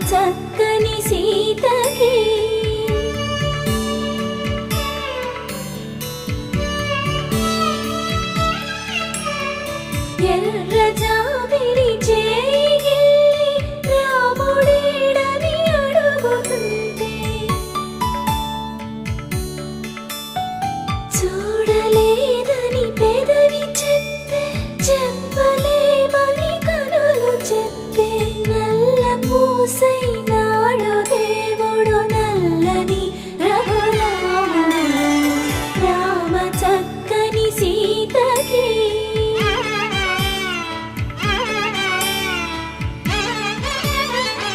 చక్కని సీతకి ఎర్ర జాబిలి చేయి రాముడేడని అడుగుతుంటే చూడలేదని పెదవి చెప్పే చెప్పలేమని కనులు చెప్పే నల్ల పూసైన